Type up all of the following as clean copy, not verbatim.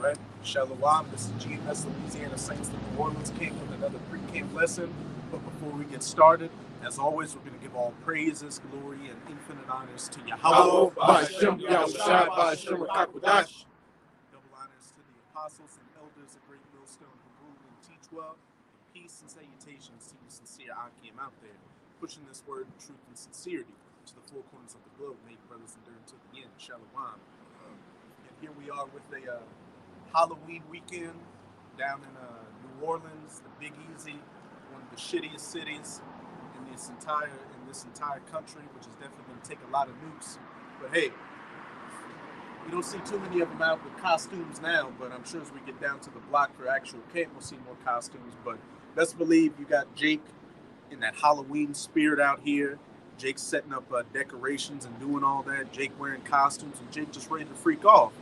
right? Shalom. This is GmsLouisianasaints. The New Orleans came with another pre-game lesson. But before we get started, as always, we're going to give all praises, glory, and infinite honors to Yahweh. Double honors to the apostles and elders of Great Millstone who rule and teach well. And peace and salutations to you sincere Akim out there, pushing this word of truth and sincerity to the four corners of the globe, make brothers endure to the end. Shalom. And here we are with a Halloween weekend down in New Orleans, the Big Easy, one of the shittiest cities in this entire country, which is definitely going to take a lot of nukes. But hey, you don't see too many of them out with costumes now, but I'm sure as we get down to the block for actual camp, we'll see more costumes. But best believe you got Jake in that Halloween spirit out here. Jake's setting up decorations and doing all that. Jake wearing costumes, and Jake just ready to freak off.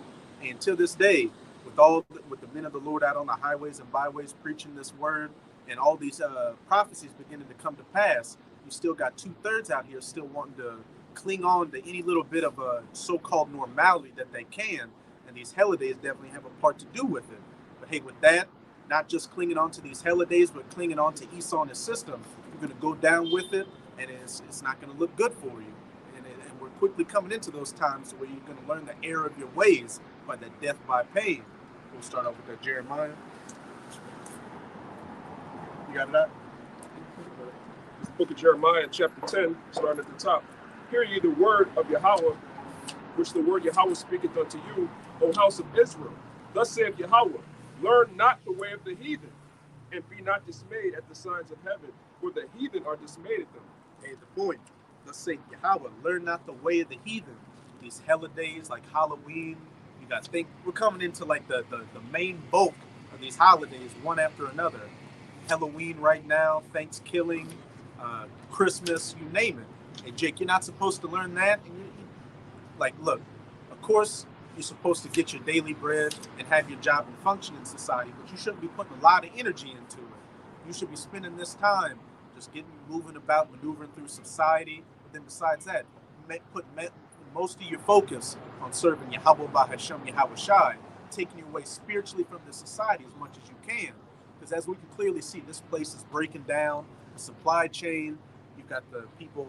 And to this day, with the men of the Lord out on the highways and byways preaching this word, and all these prophecies beginning to come to pass, you still got 2/3 out here still wanting to cling on to any little bit of a so-called normality that they can, and these holidays definitely have a part to do with it. But hey, with that, not just clinging on to these holidays, but clinging on to Esau and his system, you're going to go down with it, and it's not going to look good for you. And we're quickly coming into those times where you're going to learn the error of your ways by the death by pain. We'll start off with that Jeremiah. You got it out? This book of Jeremiah, chapter 10, starting at the top. Hear ye the word of Yahweh, which the word Yahweh speaketh unto you, O house of Israel. Thus saith Yahweh, learn not the way of the heathen, and be not dismayed at the signs of heaven, for the heathen are dismayed at them. Hey, the point. Thus saith Yahweh, learn not the way of the heathen. These holidays like Halloween, you got to think we're coming into like the main bulk of these holidays, one after another. Halloween right now, Thanksgiving, Christmas, you name it. Hey, Jake, you're not supposed to learn that. And look, of course, you're supposed to get your daily bread and have your job and function in society, but you shouldn't be putting a lot of energy into it. You should be spending this time just moving about, maneuvering through society. But then besides that, put most of your focus on serving Yahweh Bahashem Yahweh Shai, taking you away spiritually from the society as much as you can. Because as we can clearly see, this place is breaking down, the supply chain. You've got the people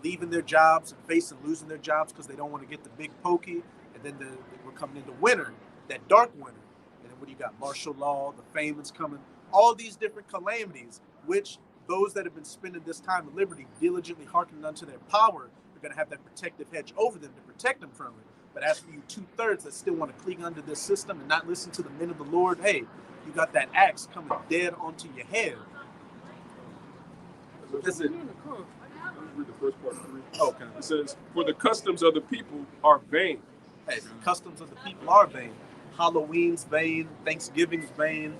leaving their jobs and losing their jobs because they don't want to get the big pokey. And then we're coming into winter, that dark winter. And then what do you got? Martial law, the famines coming, all these different calamities, which those that have been spending this time of liberty diligently hearkening unto their power are going to have that protective hedge over them to protect them from it. But as for you 2/3 that still want to cling under this system and not listen to the men of the Lord, hey, you got that axe coming dead onto your head. That's it. Read the first part. Okay. It says, for the customs of the people are vain. Hey, the customs of the people are vain. Halloween's vain. Thanksgiving's vain.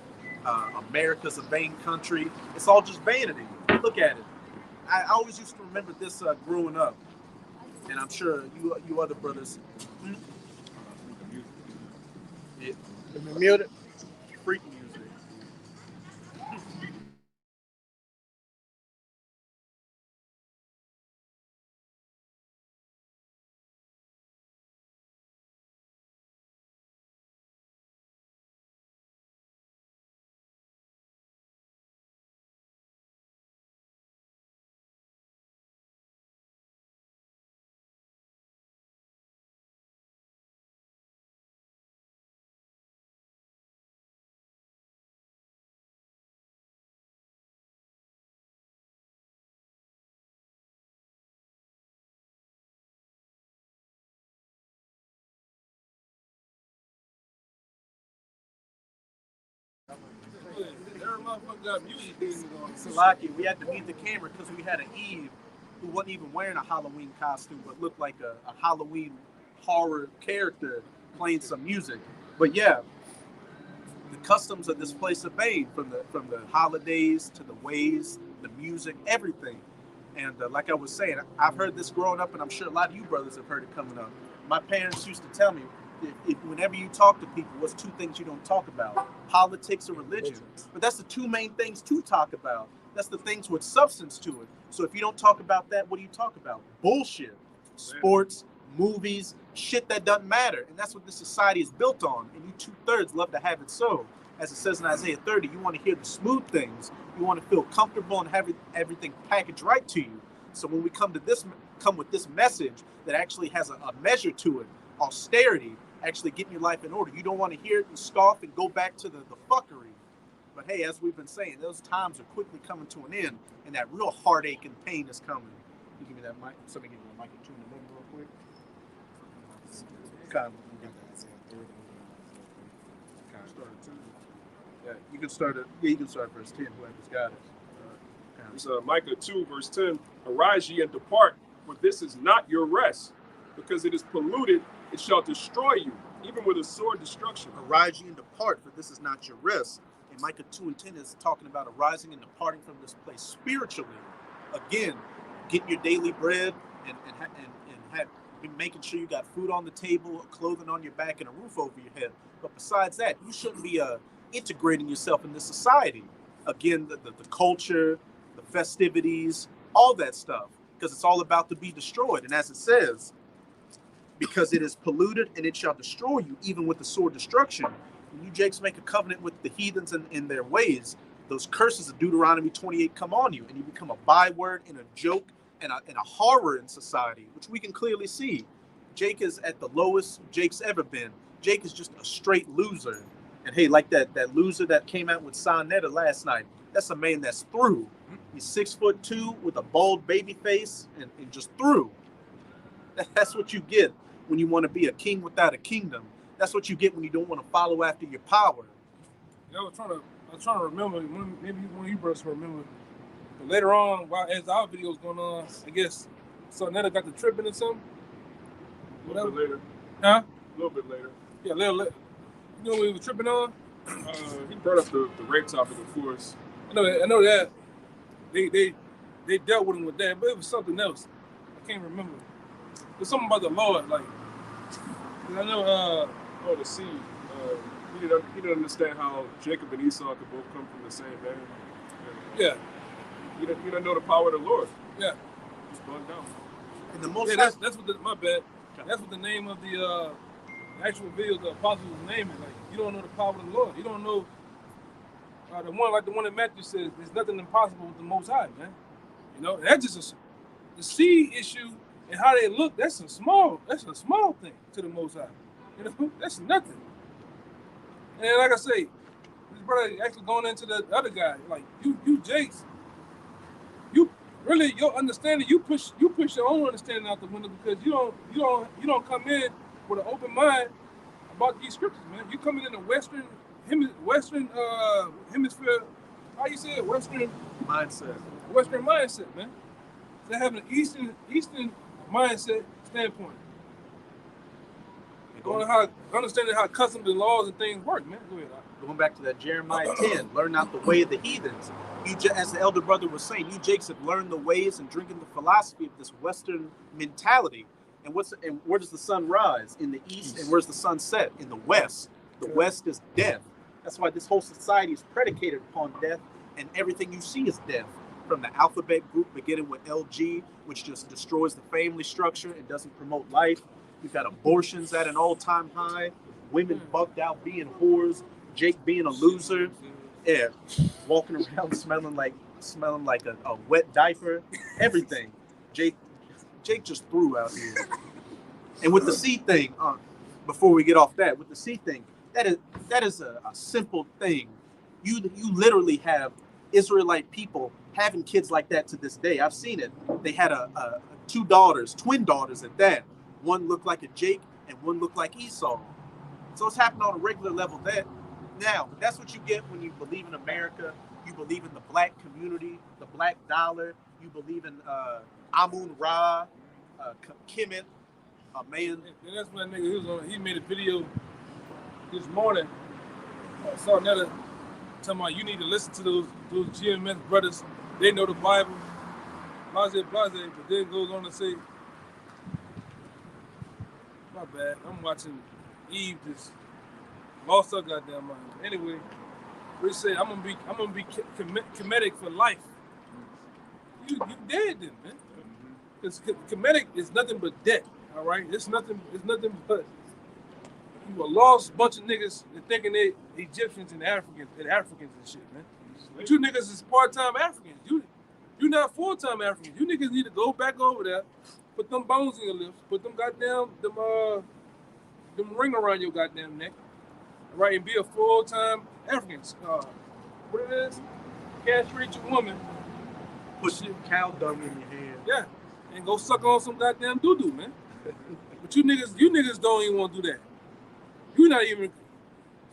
America's a vain country. It's all just vanity. Look at it. I always used to remember this growing up. And I'm sure you other brothers. Yeah. Mute it. Freak music. Salaki, we had to mute the camera because we had an Eve who wasn't even wearing a Halloween costume, but looked like a Halloween horror character playing some music. But yeah, the customs of this place are vain, from the holidays to the ways, the music, everything. And like I was saying, I've heard this growing up, and I'm sure a lot of you brothers have heard it coming up. My parents used to tell me, if whenever you talk to people, what's two things you don't talk about? Politics or religion. But that's the two main things to talk about. That's the things with substance to it. So if you don't talk about that, what do you talk about? Bullshit. Sports, movies, shit that doesn't matter. And that's what this society is built on. And you 2/3 love to have it so. As it says in Isaiah 30, you want to hear the smooth things. You want to feel comfortable and have everything packaged right to you. So when we come with this message that actually has a measure to it, austerity, actually getting your life in order, you don't want to hear it and scoff and go back to the fuckery. But hey, as we've been saying, those times are quickly coming to an end, and that real heartache and pain is coming. You give me that mic. Somebody give me the mic and tune the middle real quick. Kind of. Yeah, you can start it. Yeah, you can start verse 10. Whoever's got it. It's Micah 2, verse 10. Arise ye and depart, for this is not your rest, because it is polluted. It shall destroy you, even with a sword destruction. Arise ye and depart, for this is not your rest. And Micah 2 and 10 is talking about arising and departing from this place spiritually. Again, getting your daily bread and making sure you got food on the table, clothing on your back, and a roof over your head. But besides that, you shouldn't be integrating yourself in this society. Again, the culture, the festivities, all that stuff, because it's all about to be destroyed. And as it says, because it is polluted and it shall destroy you, even with the sword destruction. When you Jakes make a covenant with the heathens in their ways, those curses of Deuteronomy 28 come on you, and you become a byword and a joke and a horror in society, which we can clearly see. Jake is at the lowest Jake's ever been. Jake is just a straight loser. And hey, like that loser that came out with Sonetta last night, that's a man that's through. He's 6'2" with a bald baby face and just through. That's what you get when you want to be a king without a kingdom. That's what you get when you don't want to follow after your power. Yeah, I was trying to remember. Maybe one of you brothers remember. But later on, as our video was going on, I guess Sonetta got the tripping or something. A little bit later. Huh? A little bit later. Yeah, a little later. You know what he was tripping on? He brought up the rape topic, of course. I know that. They dealt with him with that, but it was something else. I can't remember. There's something about the Lord, like I know. The seed. He didn't understand how Jacob and Esau could both come from the same man. Yeah. He didn't know the power of the Lord. Yeah. Just bugged out. And the most that's what my bad. That's what the name of the actual video the apostles was naming. Like, you don't know the power of the Lord. You don't know the one that Matthew says. There's nothing impossible with the Most High, man. You know, that's just the seed issue and how they look. That's a small thing to the Most High. You know, that's nothing. And like I say, this brother actually going into the other guy. Like you Jakes, you really your understanding. You push your own understanding out the window because you don't come in with an open mind about these scriptures, man. You coming in the Western hemisphere. How you say it? Western mindset, man. They have an Eastern mindset standpoint. Understanding how customs and laws and things work, man. Go ahead. Going back to that Jeremiah 10, learn not the way of the heathens. As the elder brother was saying, you Jakes have learned the ways and drinking the philosophy of this Western mentality. And where does the sun rise? In the east. And where's the sun set? In the west. The west is death. That's why this whole society is predicated upon death, and everything you see is death. From the alphabet group beginning with LG, which just destroys the family structure and doesn't promote life. You've got abortions at an all-time high, women bugged out being whores, Jake being a loser, yeah, walking around smelling like a wet diaper, everything. Jake just threw out here. And with the seed thing, before we get off that, with the seed thing, that is a simple thing. You literally have Israelite people having kids like that to this day. I've seen it. They had two daughters, twin daughters at that. One looked like a Jake and one looked like Esau. So it's happening on a regular level. That's what you get when you believe in America. You believe in the black community, the black dollar. You believe in Amun-Ra, Kemet, a man. And that's when that nigga he made a video this morning. I saw another talking about you need to listen to those GMS brothers. They know the Bible. Blase, but then goes on to say, my bad. I'm watching Eve just lost her goddamn mind. Anyway, we say I'm gonna be Kemetic for life. You dead then, man. Because Kemetic is nothing but death. All right, it's nothing but you a lost bunch of niggas that thinking they Egyptians and Africans and shit, man. But you niggas is part-time Africans. You not full-time Africans. You niggas need to go back over there, put them bones in your lips, put them goddamn them ring around your goddamn neck, right, and be a full-time African. What it is? Castrate your woman. Put cow dung in your hand. Yeah, and go suck on some goddamn doo-doo, man. But you niggas don't even want to do that. You not even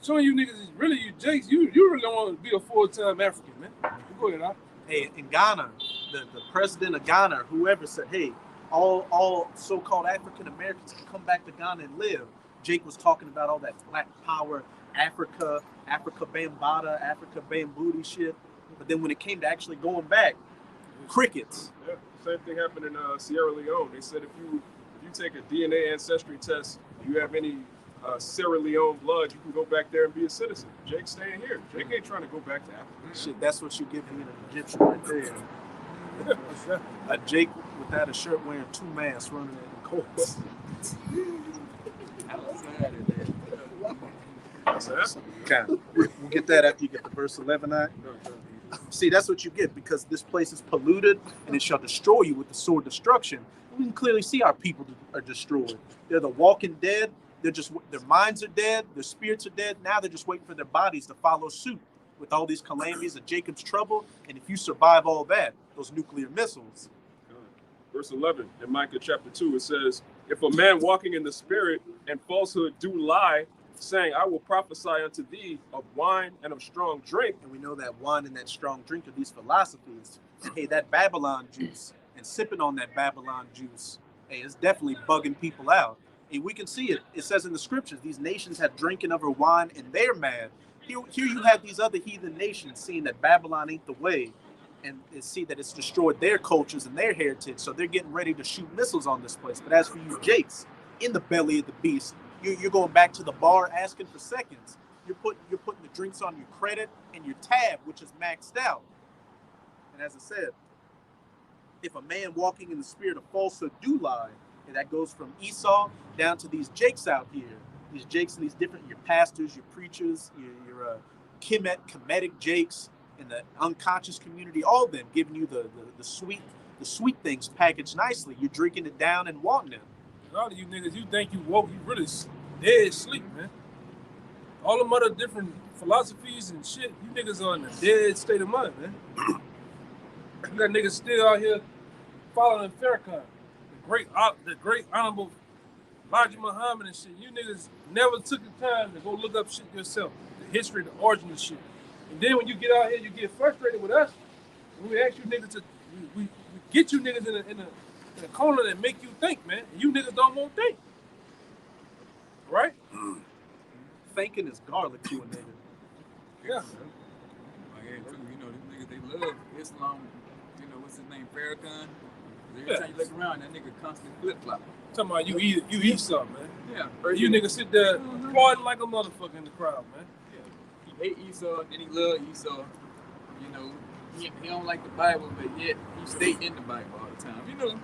showing you niggas is really you Jakes. You really don't want to be a full-time African, man. Go ahead, Al. Hey, in Ghana, the president of Ghana, whoever said, hey, all so-called African Americans can come back to Ghana and live. Jake was talking about all that Black Power, Africa Bambaataa, Africa Bambooty shit. But then when it came to actually going back, crickets. Yeah, same thing happened in Sierra Leone. They said if you take a DNA ancestry test, you have any Sierra Leone blood, you can go back there and be a citizen. Jake's staying here. Jake ain't trying to go back to Africa. Shit, that's what you get being an Egyptian right there. A Jake without a shirt wearing 2 masks running in the courts. We'll get that after you get the verse 11 out. See, that's what you get because this place is polluted and it shall destroy you with the sword destruction. We can clearly see our people are destroyed. They're the walking dead. Their minds are dead. Their spirits are dead. Now they're just waiting for their bodies to follow suit with all these calamities of Jacob's trouble. And if you survive all that, those nuclear missiles. Verse 11 in Micah chapter 2, it says, if a man walking in the spirit and falsehood do lie, saying, I will prophesy unto thee of wine and of strong drink. And we know that wine and that strong drink are these philosophies. Hey, that Babylon juice and sipping on that Babylon juice, hey, it's definitely bugging people out. And we can see it. It says in the scriptures, these nations have drinking of her wine and they're mad. Here you have these other heathen nations seeing that Babylon ain't the way and see that it's destroyed their cultures and their heritage. So they're getting ready to shoot missiles on this place. But as for you, Jakes, in the belly of the beast, you're going back to the bar asking for seconds. You're putting the drinks on your credit and your tab, which is maxed out. And as I said, if a man walking in the spirit of falsehood do lie, and that goes from Esau down to these Jakes out here. These Jakes and these different, your pastors, your preachers, your Kemetic Jakes in the unconscious community, all of them giving you the sweet things packaged nicely. You're drinking it down and wanting it. A lot of you niggas, you think you woke, you really dead asleep, man. All them other different philosophies and shit, you niggas are in a dead state of mind, man. You got niggas still out here following Farrakhan, the great honorable Elijah Muhammad and shit. You niggas never took the time to go look up shit yourself, the history, the origin of shit. And then when you get out here, you get frustrated with us. When we ask you niggas to, we get you niggas in a corner that make you think, man. And you niggas don't want to think. Right? Thinking is garlic to a nigga. Yeah. Like, hey, too, you know, these niggas, they love Islam. You know, what's his name, Farrakhan? Every time you look around, that nigga constantly flip-flop. Talking about you eat something, man. Yeah. You niggas sit there partying like a motherfucker in the crowd, man. Yeah. He hate Esau, then he love Esau. You know, he don't like the Bible, but yet he stay in the Bible all the time. You know?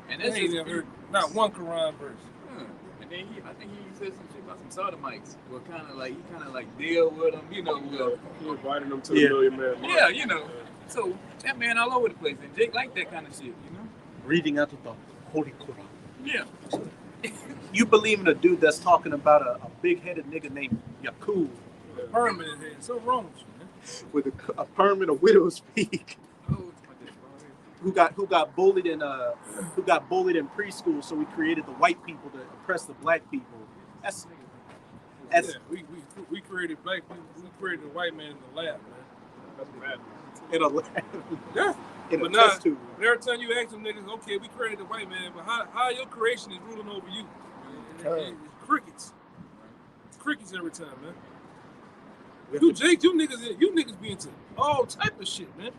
And that's just heard not one Quran verse. Yeah. And then I think he said some shit about some sodomites. Well, he kind of like deal with them, you know. He invited them to the Million Man March. Yeah, you know. So that man all over the place, and Jake like that kind of shit, you know. Reading out of the Holy Quran. Yeah. You believe in a dude that's talking about a big-headed nigga named Yakub. Perm in his head. So wrong with you, man. With a perm and a widow's peak. Oh, Who got bullied in preschool, so we created the white people to oppress the black people. That's Yeah, we created black people. We created a white man in the lab, man. That's bad. in a lab. Yeah. In But a now, test tube. every time you ask them niggas, okay, we created the white man, but how your creation is ruling over you? It's crickets. It's crickets every time, man. You Jake, you niggas be into all type of shit, man.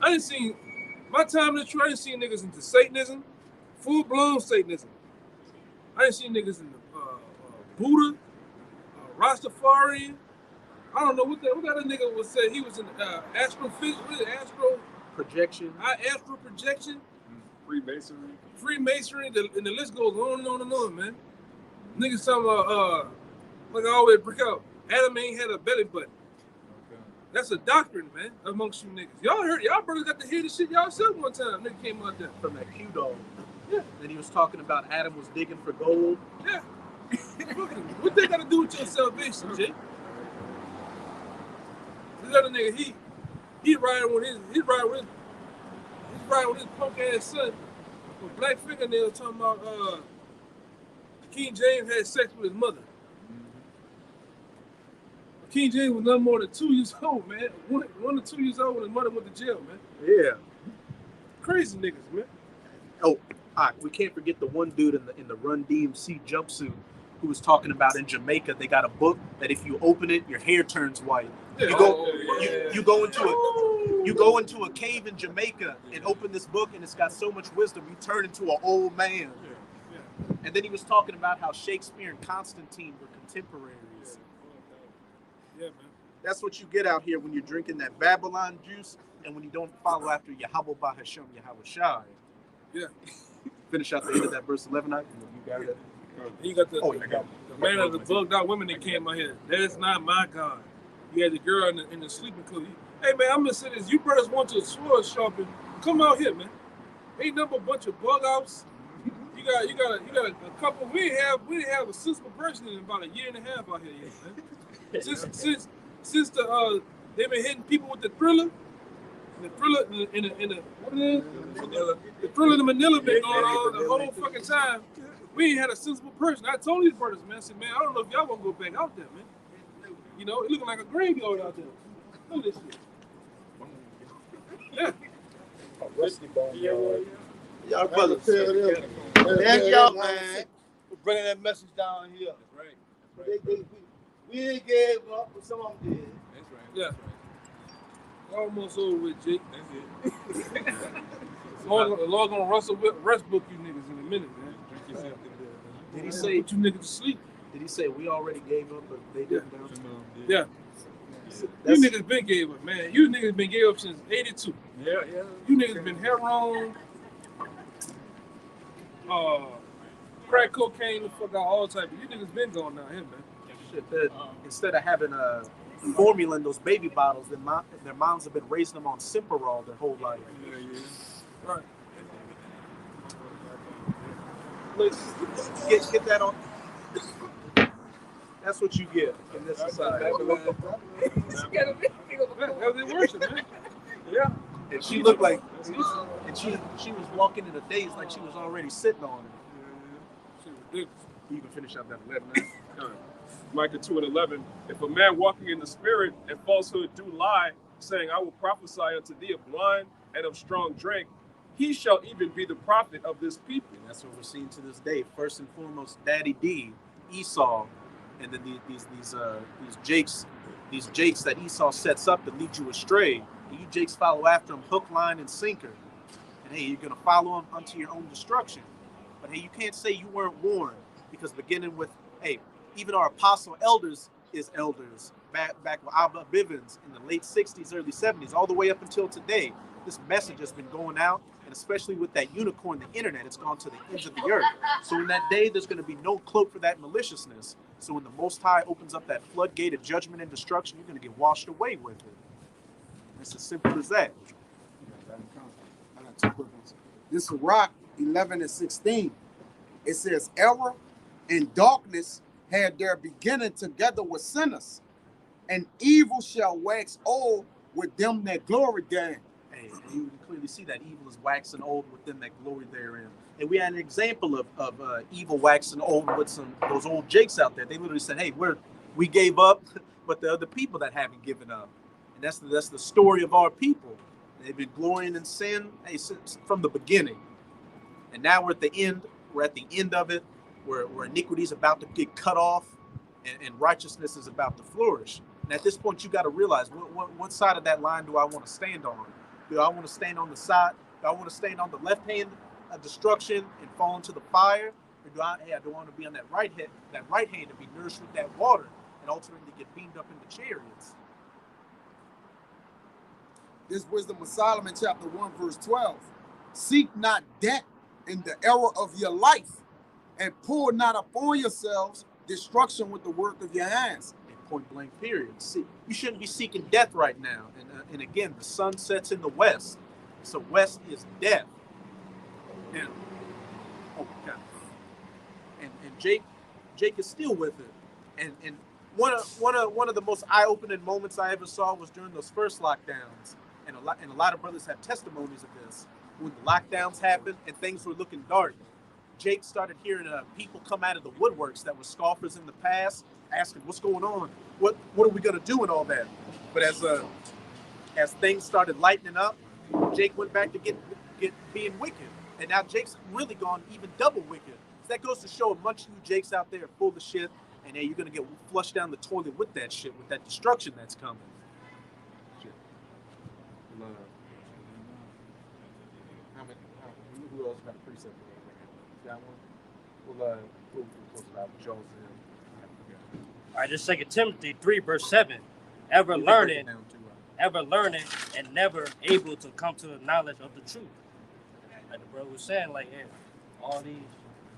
I didn't see my time in the truth. I didn't see niggas into Satanism, full blown Satanism. I didn't see niggas into Buddha, Rastafarian. I don't know what that other nigga would say. He was in astrophysics, astro Projection. astral projection. Freemasonry, and the list goes on and on and on, man. Niggas talking about, like I always bring out, Adam ain't had a belly button. Okay. That's a doctrine, man, amongst you niggas. Y'all brothers got to hear this shit y'all said one time. Nigga came out there. From that Q-Dog. Yeah. Then he was talking about Adam was digging for gold. Yeah. What they got to do with your salvation, Jay? This other nigga, he riding with his punk ass son with black fingernails talking about King James had sex with his mother. King James was nothing more than 2 years old, man. 1 or 2 years old when his mother went to jail, man. Yeah. Crazy niggas, man. Oh, we can't forget the one dude in the Run DMC jumpsuit who was talking about in Jamaica they got a book that if you open it, your hair turns white. Yeah. You go into a cave in Jamaica and open this book and it's got so much wisdom you turn into an old man. Yeah. Yeah. And then he was talking about how Shakespeare and Constantine were contemporaries. Yeah, man. That's what you get out here when you're drinking that Babylon juice and when you don't follow after Yahweh Bahashem Yahweh Shai. Yeah. Finish out the end of that verse 11. You got it. You got the man of the bugged out women that came out here. That is not my God. You had the girl in the sleeping clothes. Hey man, I'm gonna say this. You brothers want to sword shopping? Come out here, man. Ain't nothing but a bunch of bug outs. You got a couple. We didn't have a sensible person in about a year and a half out here yet, man. Since they've been hitting people with the thriller. The thriller in Manila been going on the whole fucking time. We ain't had a sensible person. I told these brothers, man, I said, man, I don't know if y'all want to go back out there, man. You know, it looking like a graveyard out there. Look at this shit. Yeah. Y'all brothers. Thank y'all, man, for bringing that message down here. That's right. We ain't gave up, but some of them did. That's right. Yeah. Almost over with, Jake. That's it. The Lord gonna rest book you niggas in a minute, man. Did he say put you niggas to sleep? Did he say we already gave up, but they didn't? Yeah. You niggas been gave up, man. You niggas been gave up since '82. Yeah. You niggas been heroin, crack cocaine, the fuck out, all type. You niggas been going down here, man. Shit, instead of having formula in those baby bottles, their moms have been raising them on Simperol their whole life. Yeah. Right. Look, get that on. That's what you get in this society. That's the worship, man. Yeah. And she looked like, and she was walking in a daze like she was already sitting on it. She was ridiculous. You can finish out that 11. Micah 2:11. If a man walking in the spirit and falsehood do lie, saying, I will prophesy unto thee of wine and of strong drink, he shall even be the prophet of this people. And that's what we're seeing to this day. First and foremost, Daddy D, Esau, and then these Jakes that Esau sets up to lead you astray. And you Jakes follow after him hook, line, and sinker. And hey, you're gonna follow him unto your own destruction. But hey, you can't say you weren't warned, because beginning with, hey, even our apostle elders is elders back with Abba Bivens in the late 60s, early 70s, all the way up until today. This message has been going out, and especially with that unicorn, the internet, it's gone to the ends of the earth. So in that day, there's going to be no cloak for that maliciousness. So when the Most High opens up that floodgate of judgment and destruction, you're going to get washed away with it. It's as simple as that. I got 2 quick ones. This is Rock 11:16. It says, error and darkness had their beginning together with sinners, and evil shall wax old with them that glory therein. Hey, you can clearly see that evil is waxing old with them that glory therein. And we had an example of evil waxing old with those old Jakes out there. They literally said, hey, we gave up, but the other people that haven't given up. And that's the story of our people. They've been glorying in sin, hey, since from the beginning. And now we're at the end. We're at the end of it, where iniquity is about to get cut off, and righteousness is about to flourish. And at this point, you got to realize what side of that line do I want to stand on? Do I want to stand on the side? Do I want to stand on the left hand of destruction and fall into the fire, or do I want to be on that right hand and be nourished with that water, and ultimately get beamed up into chariots? This Wisdom of Solomon, chapter 1, verse 12, Seek not debt in the era of your life, and pour not upon yourselves destruction with the work of your hands. Point blank period. See, you shouldn't be seeking death right now. And again, the sun sets in the west, so west is death. And oh my God. And Jake is still with it. And one of the most eye-opening moments I ever saw was during those first lockdowns. And a lot of brothers have testimonies of this. When the lockdowns happened and things were looking dark, Jake started hearing people come out of the woodworks that were scoffers in the past, asking, "What's going on? What are we gonna do and all that?" But as things started lightening up, Jake went back to get being wicked, and now Jake's really gone even double wicked. So that goes to show a bunch of you Jakes out there are full of shit, and you're gonna get flushed down the toilet with that shit, with that destruction that's coming. Shit. Who else got a precept? Got one? We'll close it out. Joel's in. All right, this 2 Timothy 3, verse 7. Ever learning and never able to come to the knowledge of the truth. Like the brother was saying, like, yeah, all these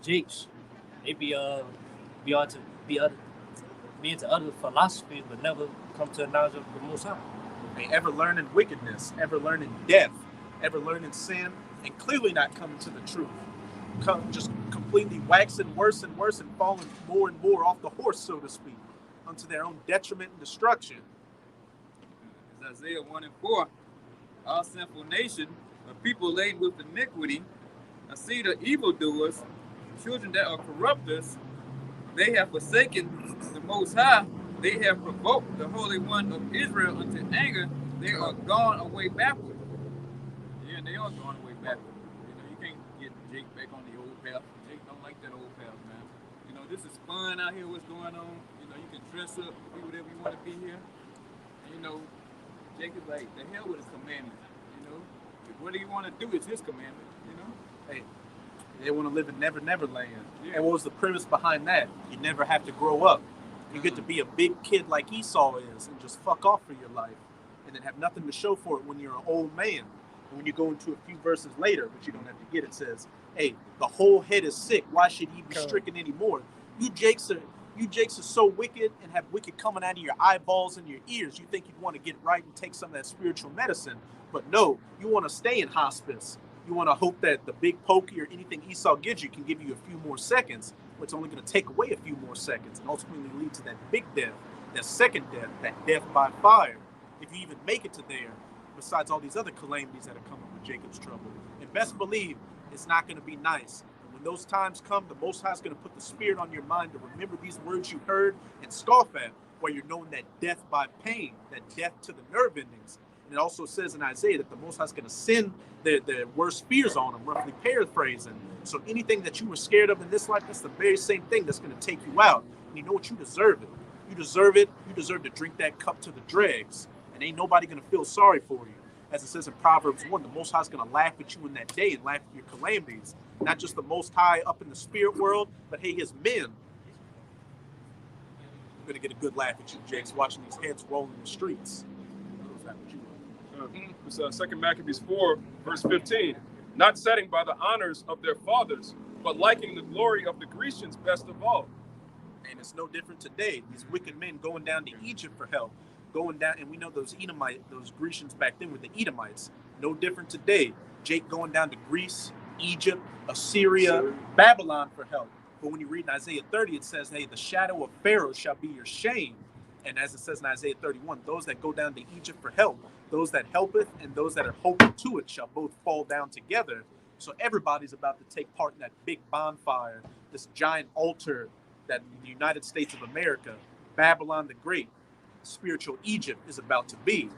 Jakes, they be into other philosophies, but never come to the knowledge of the Most High. They ever learning wickedness, ever learning death, ever learning sin, and clearly not coming to the truth. Just completely waxing worse and worse and falling more and more off the horse, so to speak, unto their own detriment and destruction. It's Isaiah 1:4. Our sinful nation, a people laden with iniquity, a seed of evildoers, children that are corrupters, they have forsaken the Most High, they have provoked the Holy One of Israel unto anger, they are gone away backward. Yeah, they are gone away backward. You can't get Jake back on the old path. Jake don't like that old path, man. This is fun out here, what's going on. You can dress up, be whatever you want to be here. And, Jake is like, the hell with his commandment, What do you want to do? It's his commandment, Hey, they want to live in Never Never Land. Yeah. And what was the premise behind that? You never have to grow up. You get to be a big kid like Esau is and just fuck off for your life. And then have nothing to show for it when you're an old man. And when you go into a few verses later, which you don't have to get, it says, hey, the whole head is sick. Why should he be stricken anymore? You Jakes are so wicked and have wicked coming out of your eyeballs and your ears. You think you'd want to get right and take some of that spiritual medicine. But no, you want to stay in hospice. You want to hope that the big pokey or anything Esau gives you can give you a few more seconds, but it's only going to take away a few more seconds and ultimately lead to that big death, that second death, that death by fire, if you even make it to there, besides all these other calamities that are coming with Jacob's trouble. And best believe it's not going to be nice. And when those times come, the Most High is going to put the spirit on your mind to remember these words you heard and scoff at, while you're knowing that death by pain, that death to the nerve endings. And it also says in Isaiah that the Most High is going to send their worst fears on them, roughly paraphrasing. So anything that you were scared of in this life, that's the very same thing that's going to take you out. And you know what? You deserve it. You deserve it. You deserve to drink that cup to the dregs. And ain't nobody going to feel sorry for you. As it says in Proverbs 1, the Most High is going to laugh at you in that day and laugh at your calamities. Not just the Most High up in the spirit world, but hey, his men. You're going to get a good laugh at you, Jakes, watching these heads roll in the streets. It's 2 Maccabees 4, verse 15. Not setting by the honors of their fathers, but liking the glory of the Grecians best of all. And it's no different today. These wicked men going down to Egypt for help. Going down, and we know those Grecians back then were the Edomites. No different today. Jake going down to Greece, Egypt, Assyria, Babylon for help. But when you read in Isaiah 30, it says, hey, the shadow of Pharaoh shall be your shame. And as it says in Isaiah 31, those that go down to Egypt for help, those that helpeth and those that are hoping to it shall both fall down together. So everybody's about to take part in that big bonfire, this giant altar that the United States of America, Babylon the Great, spiritual Egypt is about to be.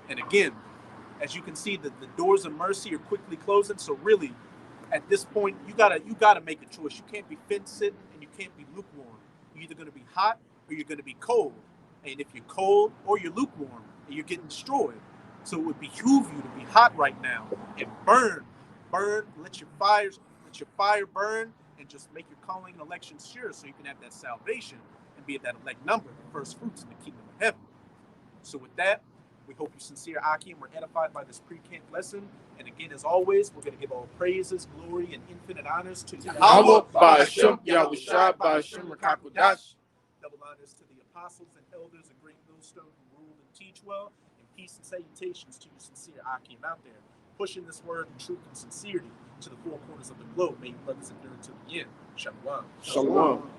And again, as you can see, the doors of mercy are quickly closing. So really, at this point, you gotta make a choice. You can't be fence-sitting and you can't be lukewarm. You're either going to be hot or you're going to be cold. And if you're cold or you're lukewarm, and you're getting destroyed. So it would behoove you to be hot right now and burn, let your fire burn, and just make your calling and election sure, so you can have that salvation and be at that elect number, the first fruits in the kingdom of heaven. So with that, We hope you sincere Akim were edified by this pre-camp lesson. And again, as always, we're going to give all praises, glory, and infinite honors to Yahweh, Ba'ashem, Yahushua, Ba'ashem, Rakakodash. Double honors to the apostles and elders of Great Millstone who rule and teach well. And peace and salutations to you sincere Akim out there, pushing this word in truth and sincerity to the four corners of the globe. May you brothers endure to the end. Shalom. Shalom.